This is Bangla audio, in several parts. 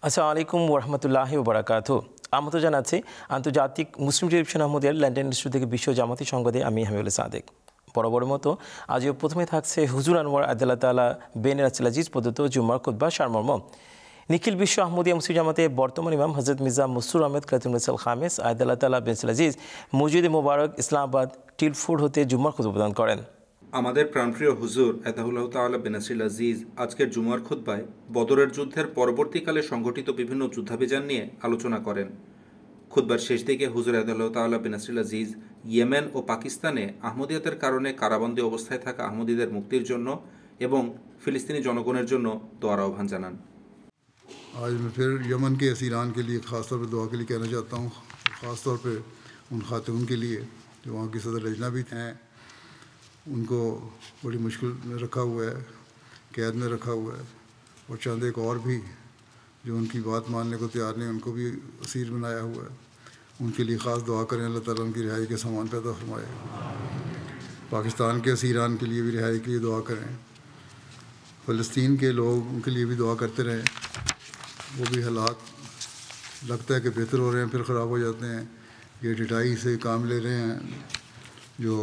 আসসালামু আলাইকুম ওরহমতুল্লাহি ওবরাকাতুহু। আমন্ত্রণ জানাচ্ছি আন্তর্জাতিক মুসলিম টেলিভিশন আহমদিয়ার লন্ডন ইনস্টিটিউট থেকে বিশ্ব জামাতি সংবাদে আমি হামিউল সাদেক। বরাবরের মতো আজও প্রথমে থাকছে হুজুর আনোয়ার আদাল্লাহ তাআলা বেন রাসুল আজিজ প্রদত্ত জুম্মার খুতবা সারমর্ম। নিখিল বিশ্ব আহমদিয়া মুসলিম জামাতের বর্তমান ইমাম হযরত মির্জা মুসরুর আহমেদ খাতুনুল খামেস আদাল্লাহ তাআলা বেন রাসুল আজিজ মসজিদে মোবারক ইসলামাবাদ টিলফুড হতে জুম্মার খুতবা প্রদান করেন। আমাদের প্রাণপ্রিয় হুজুর আতাহুল্লাহ তাআলা বিন নাসির আজিজ আজকের জুমার খুতবায় বদরের যুদ্ধের পরবর্তীকালে সংঘটিত বিভিন্ন যুদ্ধাভিযান নিয়ে আলোচনা করেন। খুতবার শেষ দিকে হুজুর আতাহুল্লাহ তাআলা বিন নাসির আজিজ ইয়েমেন ও পাকিস্তানে আহমদিয়াতের কারণে কারাবন্দী অবস্থায় থাকা আহমদীদের মুক্তির জন্য এবং ফিলিস্তিনি জনগণের জন্য দোয়ার আহ্বান জানান। आज मैं फिर यमन के असीरान के लिए ख़ास तौर पर दुआ के लिए कहना चाहता हूँ, ख़ास तौर पर उन खातून के लिए जो वहाँ की सदर लजना भी हैं। उनको बड़ी मुश्किल में रखा हुआ है, कैद में रखा हुआ है, और चंद एक और भी जो उनकी बात मानने को तैयार नहीं, उनको भी असीर बनाया हुआ है। उनके लिए ख़ास दुआ करें, अल्लाह ताला उनकी रिहाई के सामान पैदा फरमाए। पाकिस्तान के असीरान के लिए भी रिहाई के लिए दुआ करें। फ़लस्तीन के लोग उनके लिए भी दुआ करते रहें। वो भी हालात लगता है कि बेहतर हो रहे हैं, फिर ख़राब हो जाते हैं। ये डिटाई से काम ले रहे हैं जो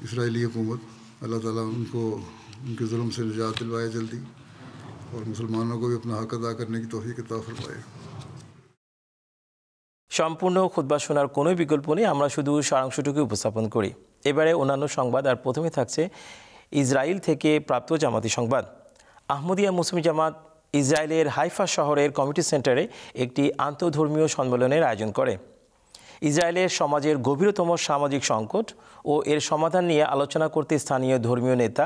इसराइली हुकूमत, अल्लाह ताला उनको उनके जुल्म से निजात दिलवाए जल्दी, और मुसलमानों को भी अपना हक अदा करने की तौफीक अता फरमाए। সম্পূর্ণ খুতবা শোনার কোনো বিকল্প নেই, আমরা শুধু সারাংশটুকু উপস্থাপন করি। এবারে অন্যান্য সংবাদ, আর প্রথমে থাকছে ইসরায়েল থেকে প্রাপ্ত জামাতি সংবাদ। আহমদিয়া মুসলিম জামাত ইসরায়েলের হাইফা শহরের কমিউনিটি সেন্টারে একটি আন্তঃধর্মীয় সম্মেলনের আয়োজন করে। ইসরায়েলের সমাজের গভীরতম সামাজিক সংকট ও এর সমাধান নিয়ে আলোচনা করতে স্থানীয় ধর্মীয় নেতা,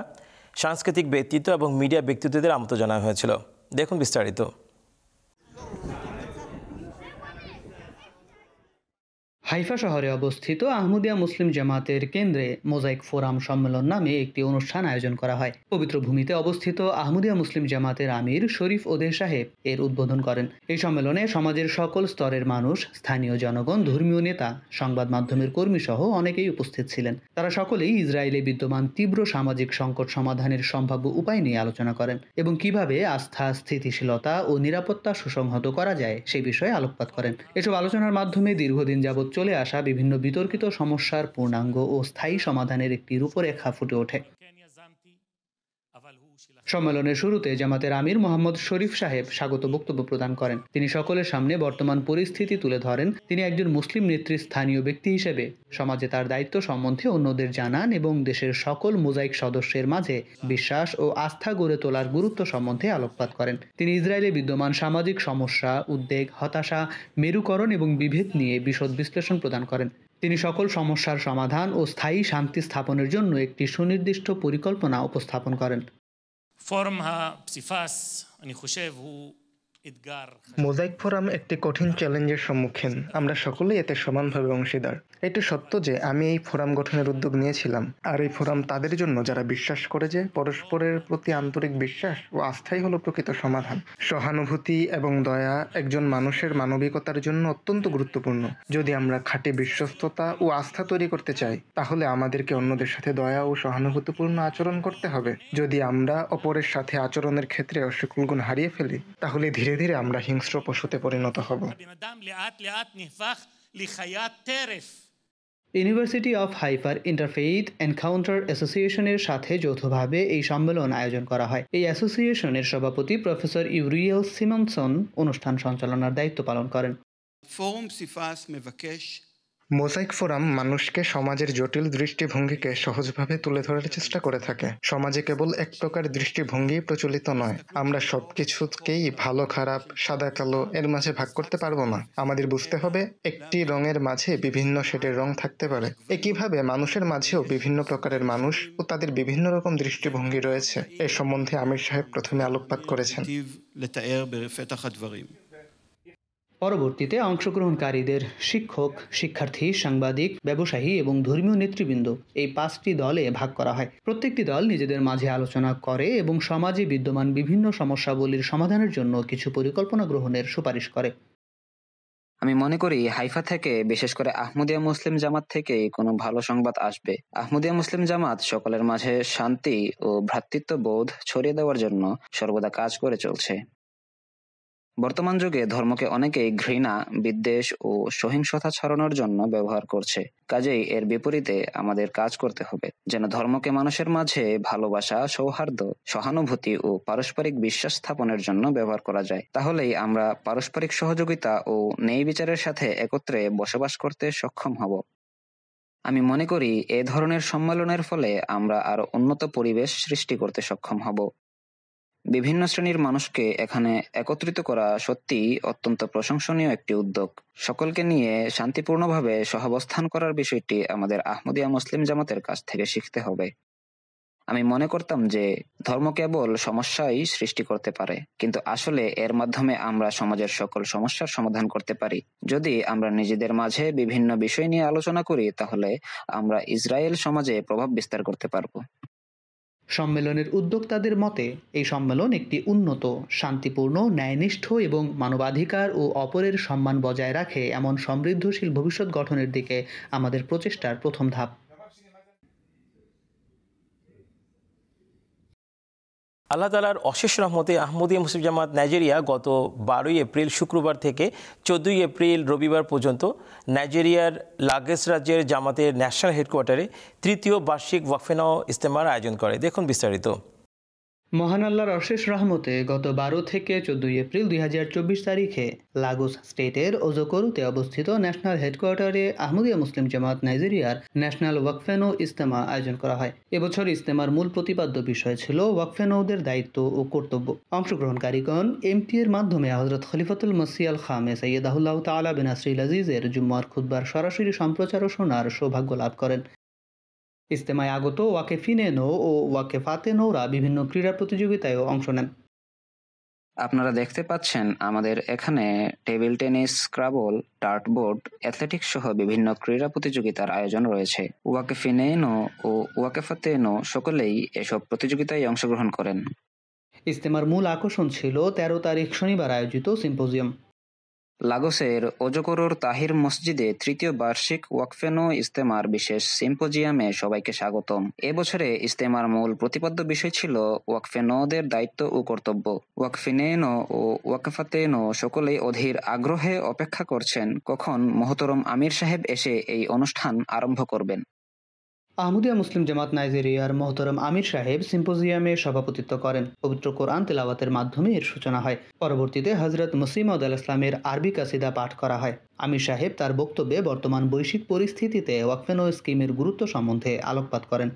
সাংস্কৃতিক ব্যক্তিত্ব এবং মিডিয়া ব্যক্তিত্বদের আমন্ত্রণ জানানো হয়েছিল। দেখুন বিস্তারিত। হাইফা শহরে অবস্থিত আহমদিয়া মুসলিম জামাতের কেন্দ্রে মোজাইক ফোরাম সম্মেলন নামে একটি অনুষ্ঠান আয়োজন করা হয়। পবিত্র ভূমিতে অবস্থিত আহমদিয়া মুসলিম জামাতের আমির শরীফ ওদেহ সাহেব এর উদ্বোধন করেন। এই সম্মেলনে সমাজের সকল স্তরের মানুষ, স্থানীয় জনগণ, ধর্মীয় নেতা, সংবাদ মাধ্যমের কর্মী সহ অনেকেই উপস্থিত ছিলেন। তারা সকলেই ইসরায়েলে বিদ্যমান তীব্র সামাজিক সংকট সমাধানের সম্ভাব্য উপায় নিয়ে আলোচনা করেন এবং কিভাবে আস্থা, স্থিতিশীলতা ও নিরাপত্তা সুসংহত করা যায় সে বিষয়ে আলোকপাত করেন। এসব আলোচনার মাধ্যমে দীর্ঘদিন যাবৎ চলে আসা বিভিন্ন বিতর্কিত সমস্যার পূর্ণাঙ্গ ও স্থায়ী সমাধানের একটি রূপরেখা ফুটে ওঠে। সম্মেলনের শুরুতে জামাতের আমির মোহাম্মদ শরীফ সাহেব স্বাগত বক্তব্য প্রদান করেন। তিনি সকলের সামনে বর্তমান পরিস্থিতি তুলে ধরেন। তিনি একজন মুসলিম নেতৃস্থানীয় ব্যক্তি হিসেবে সমাজে তার দায়িত্ব সম্বন্ধে অন্যদের জানান এবং দেশের সকল মোজাইক সদস্যের মাঝে বিশ্বাস ও আস্থা গড়ে তোলার গুরুত্ব সম্বন্ধে আলোকপাত করেন। তিনি ইসরায়েলে বিদ্যমান সামাজিক সমস্যা, উদ্বেগ, হতাশা, মেরুকরণ এবং বিভেদ নিয়ে বিশদ বিশ্লেষণ প্রদান করেন। তিনি সকল সমস্যার সমাধান ও স্থায়ী শান্তি স্থাপনের জন্য একটি সুনির্দিষ্ট পরিকল্পনা উপস্থাপন করেন। মোজাইক ফোরাম একটি কঠিন চ্যালেঞ্জের সম্মুখীন। আমরা সকলেই এতে সমানভাবে অংশীদার। এটি সত্য যে আমি এই ফোরাম গঠনের উদ্যোগ নিয়েছিলাম, আর এই ফোরাম তাদের জন্য যারা বিশ্বাস করে যে পরস্পরের প্রতি আন্তরিক বিশ্বাস ও আস্থাই হলো প্রকৃত সমাধান। সহানুভূতি এবং দয়া একজন মানুষের মানবিকতার জন্য অত্যন্ত গুরুত্বপূর্ণ। যদি আমরা খাঁটি বিশ্বস্ততা ও আস্থা তৈরি করতে চাই, তাহলে আমাদেরকে অন্যদের সাথে দয়া ও সহানুভূতিপূর্ণ আচরণ করতে হবে। যদি আমরা অপরের সাথে আচরণের ক্ষেত্রে অসকল গুণ হারিয়ে ফেলি, তাহলে ধীরে ধীরে আমরা হিংস্র পশুতে পরিণত হব। ইউনিভার্সিটি অফ হাইফার ইন্টারফেইথ এনকাউন্টার অ্যাসোসিয়েশনের সাথে যৌথভাবে এই সম্মেলন আয়োজন করা হয়। এই অ্যাসোসিয়েশনের সভাপতি প্রফেসর ইউরিয়েল সিমনসন অনুষ্ঠান সঞ্চালনার দায়িত্ব পালন করেন। মোজাইক ফোরাম মানুষকে সমাজের জটিল দৃষ্টিভঙ্গিকে সহজভাবে তুলে ধরার চেষ্টা করে থাকে। সমাজে কেবল এক প্রকার দৃষ্টিভঙ্গি প্রচলিত নয়। আমরা সবকিছুকেই ভালো, খারাপ, সাদা, কালো এর মাঝে ভাগ করতে পারবো না। আমাদের বুঝতে হবে একটি রঙের মাঝে বিভিন্ন শেডের রং থাকতে পারে। একইভাবে মানুষের মাঝেও বিভিন্ন প্রকারের মানুষ ও তাদের বিভিন্ন রকম দৃষ্টিভঙ্গি রয়েছে। এ সম্বন্ধে আমির সাহেব প্রথমে আলোকপাত করেছেন। পরবর্তীতে অংশগ্রহণকারীদের শিক্ষক, শিক্ষার্থী, সাংবাদিক, ব্যবসায়ী এবং ধর্মীয় নেতৃবৃন্দ এই 5টি দলে ভাগ করা হয়। প্রত্যেকটি দল নিজেদের মাঝে আলোচনা করে এবং সমাজে বিদ্যমান বিভিন্ন সমস্যাবলীর সমাধানের জন্য কিছু পরিকল্পনা গ্রহণের সুপারিশ করে। আমি মনে করি হাইফা থেকে, বিশেষ করে আহমদিয়া মুসলিম জামাত থেকে কোনো ভালো সংবাদ আসবে। আহমদিয়া মুসলিম জামাত সকলের মাঝে শান্তি ও ভ্রাতৃত্ববোধ ছড়িয়ে দেওয়ার জন্য সর্বদা কাজ করে চলছে। বর্তমান যুগে ধর্মকে অনেকেই ঘৃণা, বিদ্বেষ ও সহিংসতা ছড়ানোর জন্য ব্যবহার করছে। কাজেই এর বিপরীতে আমাদের কাজ করতে হবে, যেন ধর্মকে মানুষের মাঝে ভালোবাসা, সৌহার্দ্য, সহানুভূতি ও পারস্পরিক বিশ্বাস স্থাপনের জন্য ব্যবহার করা যায়। তাহলেই আমরা পারস্পরিক সহযোগিতা ও ন্যায় বিচারের সাথে একত্রে বসবাস করতে সক্ষম হব। আমি মনে করি এ ধরনের সম্মেলনের ফলে আমরা আরো উন্নত পরিবেশ সৃষ্টি করতে সক্ষম হব। বিভিন্ন শ্রেণীর মানুষকে এখানে একত্রিত করা সত্যিই অত্যন্ত প্রশংসনীয় একটি উদ্যোগ। সকলকে নিয়ে শান্তিপূর্ণভাবে সহাবস্থান করার বিষয়টি আমাদের আহমদিয়া মুসলিম জামাতের কাছ থেকে শিখতে হবে। আমি মনে করতাম যে ধর্ম কেবল সমস্যাই সৃষ্টি করতে পারে, কিন্তু আসলে এর মাধ্যমে আমরা সমাজের সকল সমস্যার সমাধান করতে পারি। যদি আমরা নিজেদের মাঝে বিভিন্ন বিষয় নিয়ে আলোচনা করি, তাহলে আমরা ইসরায়েল সমাজে প্রভাব বিস্তার করতে পারব। সম্মেলনের উদ্যোক্তাদের মতে এই সম্মেলন একটি উন্নত, শান্তিপূর্ণ, ন্যায়নিষ্ঠ এবং মানবাধিকার ও অপরের সম্মান বজায় রাখে এমন সমৃদ্ধশীল ভবিষ্যৎ গঠনের দিকে আমাদের প্রচেষ্টার প্রথম ধাপ। আল্লাহ তাআলার অশেষ রহমতে আহমদিয়া মুসলিম জামাত নাইজেরিয়া গত 12 এপ্রিল শুক্রবার থেকে 14 এপ্রিল রবিবার পর্যন্ত নাইজেরিয়ার লাগোস রাজ্যের জামাতের ন্যাশনাল হেডকোয়ার্টারে তৃতীয় বার্ষিক ওয়াকফেনাও ইজতেমার আয়োজন করে। দেখুন বিস্তারিত। মহান আল্লাহর অশেষ রহমতে গত 12 থেকে 14 এপ্রিল 2024 তারিখে লাগোস স্টেটের ওজোকোরুতে অবস্থিত ন্যাশনাল হেডকোয়ার্টারে আহমদিয়া মুসলিম জামাত নাইজেরিয়ার ন্যাশনাল ওয়াকফেনো ইজতেমা আয়োজন করা হয়। এবছর ইজতেমার মূল প্রতিপাদ্য বিষয় ছিল ওয়াকফেনোদের দায়িত্ব ও কর্তব্য। অংশগ্রহণকারীগণ এমটি এর মাধ্যমে হযরত খলিফাতুল মসিহ আল খামে সাইয়্যিদাহুল্লাহু তাআলা বিন নাসরিল আজিজের জুম্মার খুতবার সরাসরি সম্প্রচার ও শোনার সৌভাগ্য লাভ করেন। ইজতেমায় আগত ওয়াকেফিনেনো ও ওয়াকেফাতেনোরা বিভিন্ন ক্রীড়া প্রতিযোগিতায়ও অংশ নেন। আপনারা দেখতে পাচ্ছেন আমাদের এখানে টেবিল টেনিস, স্ক্রাবল, ডার্টবোর্ড, অ্যাথলেটিক্স সহ বিভিন্ন ক্রীড়া প্রতিযোগিতার আয়োজন রয়েছে। ওয়াকেফিনেনো ও ওয়াকেফাতেনো সকলেই এসব প্রতিযোগিতায় অংশগ্রহণ করেন। ইজতেমার মূল আকর্ষণ ছিল 13 তারিখ শনিবার আয়োজিত সিম্পোজিয়াম। লাগোসের ওজোকোরোর তাহির মসজিদে তৃতীয় বার্ষিক ওয়াকফেনো ইজতেমার বিশেষ সিম্পোজিয়ামে সবাইকে স্বাগতম। এবছরে ইজতেমার মূল প্রতিপাদ্য বিষয় ছিল ওয়াকফেনোদের দায়িত্ব ও কর্তব্য। ওয়াকফিনেনো ও ওয়াকফাতেনো সকলেই অধীর আগ্রহে অপেক্ষা করছেন কখন মোহতরম আমির সাহেব এসে এই অনুষ্ঠান আরম্ভ করবেন। আহমদিয়া মুসলিম জামাত নাইজেরিয়ার মোহতরম আমির সাহেব সিম্পোজিয়ামে সভাপতিত্ব করেন। পবিত্র কোরআন তেলাওয়াতের মাধ্যমে এর সূচনা হয়। পরবর্তীতে হযরত মসিহ মাউদ আল ইসলামের আরবি কাসিদা পাঠ করা হয়। আমির সাহেব তার বক্তব্যে বর্তমান বৈশ্বিক পরিস্থিতিতে ওয়াকফেনো স্কিমের গুরুত্ব সম্বন্ধে আলোকপাত করেন।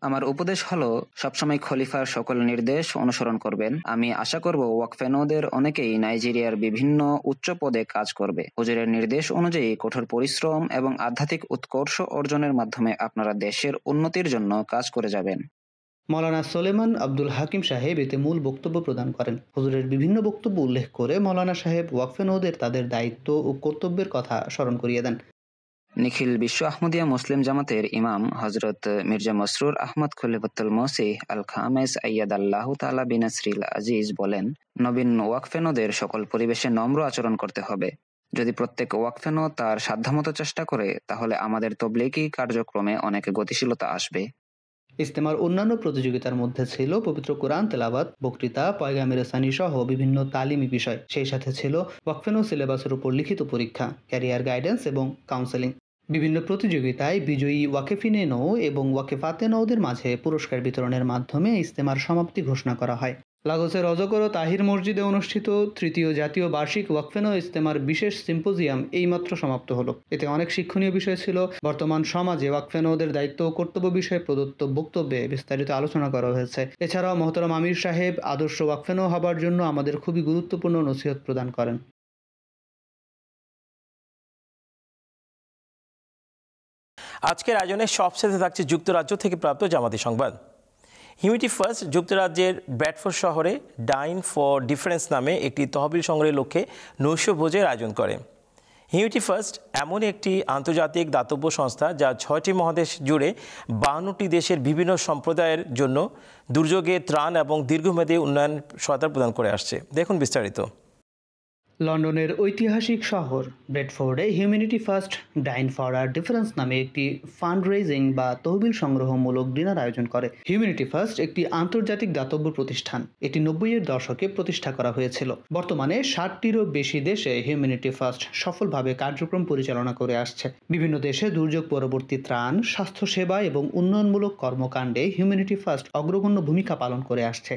আমার উপদেশ হলো সবসময় খলিফার সকল নির্দেশ অনুসরণ করবেন। আমি আশা করব ওয়াকফেনোদের অনেকেই নাইজেরিয়ার বিভিন্ন উচ্চ পদে কাজ করবে। হুজুরের নির্দেশ অনুযায়ী কঠোর পরিশ্রম এবং আধ্যাত্মিক উৎকর্ষ অর্জনের মাধ্যমে আপনারা দেশের উন্নতির জন্য কাজ করে যাবেন। মৌলানা সোলেমান আব্দুল হাকিম সাহেব এতে মূল বক্তব্য প্রদান করেন। হুজুরের বিভিন্ন বক্তব্য উল্লেখ করে মৌলানা সাহেব ওয়াকফেনোদের তাদের দায়িত্ব ও কর্তব্যের কথা স্মরণ করিয়ে দেন। নিখিল বিশ্ব আহমদিয়া মুসলিম জামাতের ইমাম হযরত মির্জা মসরুর আহমদ খলিফাতুল মসিহ আল খামেস আইয়াদাল্লাহু তাআলা বিন নাসরিল আজিজ বলেন, নবীন ওয়াকফেনোদের সকল পরিবেশে নম্র আচরণ করতে হবে। যদি প্রত্যেক ওয়াকফেনো তার সাধ্যমতো চেষ্টা করে, তাহলে আমাদের তবলিগী কার্যক্রমে অনেক গতিশীলতা আসবে। ইজতেমার অন্যান্য প্রতিযোগিতার মধ্যে ছিল পবিত্র কোরআন তেলাওয়াত, বক্তৃতা, পয়গামে রেসানি সহ বিভিন্ন তালিমি বিষয়। সেই সাথে ছিল ওয়াকফেনো সিলেবাসের উপর লিখিত পরীক্ষা, ক্যারিয়ার গাইডেন্স এবং কাউন্সেলিং। বিভিন্ন প্রতিযোগিতায় বিজয়ী ওয়াকেফিনেনো এবং ওয়াকেফাতেনোদের মাঝে পুরস্কার বিতরণের মাধ্যমে ইজতেমার সমাপ্তি ঘোষণা করা হয়। লাগোসের অজগর তাহির মসজিদে অনুষ্ঠিত তৃতীয় জাতীয় বার্ষিক ওয়াকফেনো ইজতেমার বিশেষ সিম্পোজিয়াম এইমাত্র সমাপ্ত হলো। এতে অনেক শিক্ষণীয় বিষয় ছিল। বর্তমান সমাজে ওয়াকফেনোদের দায়িত্ব ও কর্তব্য বিষয়ে প্রদত্ত বক্তব্যে বিস্তারিত আলোচনা করা হয়েছে। এছাড়াও মোহতরম আমির সাহেব আদর্শ ওয়াকফেনো হবার জন্য আমাদের খুবই গুরুত্বপূর্ণ নসিহত প্রদান করেন। আজকের আয়োজনে সবশেষে থাকছে যুক্তরাজ্য থেকে প্রাপ্ত জামাতি সংবাদ। হিউম্যানিটি ফার্স্ট যুক্তরাজ্যের ব্র্যাডফোর্ড শহরে ডাইন ফর ডিফারেন্স নামে একটি তহবিল সংগ্রহের লক্ষ্যে নৈশভোজের আয়োজন করে। হিউম্যানিটি ফার্স্ট এমন একটি আন্তর্জাতিক দাতব্য সংস্থা যা 6টি মহাদেশ জুড়ে 52টি দেশের বিভিন্ন সম্প্রদায়ের জন্য দুর্যোগে ত্রাণ এবং দীর্ঘমেয়াদী উন্নয়ন সহায়তা প্রদান করে আসছে। দেখুন বিস্তারিত। লন্ডনের ঐতিহাসিক শহর ব্রেডফোর্ডে Humanity First dine for our difference নামে একটি ফান্ড রেজিং বা তহবিল সংগ্রহমূলক ডিনার আয়োজন করে। হিউম্যানিটি ফার্স্ট একটি আন্তর্জাতিক দাতব্য প্রতিষ্ঠান। এটি 90-এর দশকে প্রতিষ্ঠা করা হয়েছিল। বর্তমানে 60টিরও বেশি দেশে হিউম্যানিটি ফার্স্ট সফলভাবে কার্যক্রম পরিচালনা করে আসছে। বিভিন্ন দেশে দুর্যোগ পরবর্তী ত্রাণ, স্বাস্থ্যসেবা এবং উন্নয়নমূলক কর্মকাণ্ডে হিউম্যানিটি ফার্স্ট অগ্রগণ্য ভূমিকা পালন করে আসছে।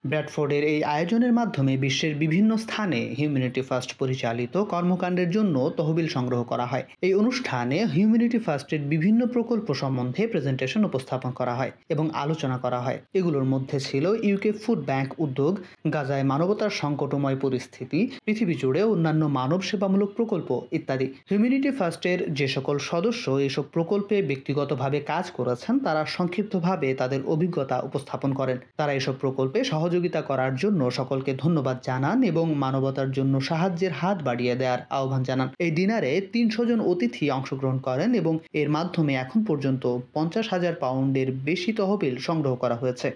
ব্র্যাডফোর্ডের এই আয়োজনের মাধ্যমে বিশ্বের বিভিন্ন স্থানে হিউম্যানিটি ফার্স্ট পরিচালিত কর্মকাণ্ডের জন্য তহবিল সংগ্রহ করা হয়। এই অনুষ্ঠানে হিউম্যানিটি ফার্স্টের বিভিন্ন প্রকল্প সম্বন্ধে প্রেজেন্টেশন উপস্থাপন করা হয় এবং আলোচনা করা হয়। এগুলোর মধ্যে ছিল ইউকে ফুড ব্যাংক উদ্যোগ, গাজায় মানবতার সংকটময় পরিস্থিতি, পৃথিবী জুড়ে অন্যান্য মানব সেবামূলক প্রকল্প ইত্যাদি। হিউম্যানিটি ফার্স্টের যে সকল সদস্য এসব প্রকল্পে ব্যক্তিগতভাবে কাজ করেছেন তারা সংক্ষিপ্তভাবে তাদের অভিজ্ঞতা উপস্থাপন করেন। তারা এসব প্রকল্পে সহযোগিতা করার জন্য সকলকে ধন্যবাদ জানান এবং মানবতার জন্য সাহায্যের হাত বাড়িয়ে দেওয়ার আহ্বান জানান। এই ডিনারে 300 জন অতিথি অংশগ্রহণ করেন এবং এর মাধ্যমে এখন পর্যন্ত 50,000 পাউন্ডের বেশি তহবিল সংগ্রহ করা হয়েছে।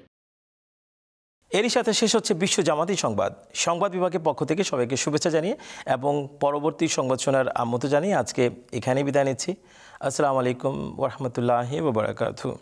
এরই সাথে শেষ হচ্ছে বিশ্ব জামাতি সংবাদ। সংবাদ বিভাগের পক্ষ থেকে সবাইকে শুভেচ্ছা জানিয়ে এবং পরবর্তী সংবাদ শোনার আমন্ত্রণ জানিয়ে আজকে এখানেই বিদায় নিচ্ছি। আসসালামু আলাইকুম ওয়া রাহমাতুল্লাহি ওয়া বারাকাতুহু।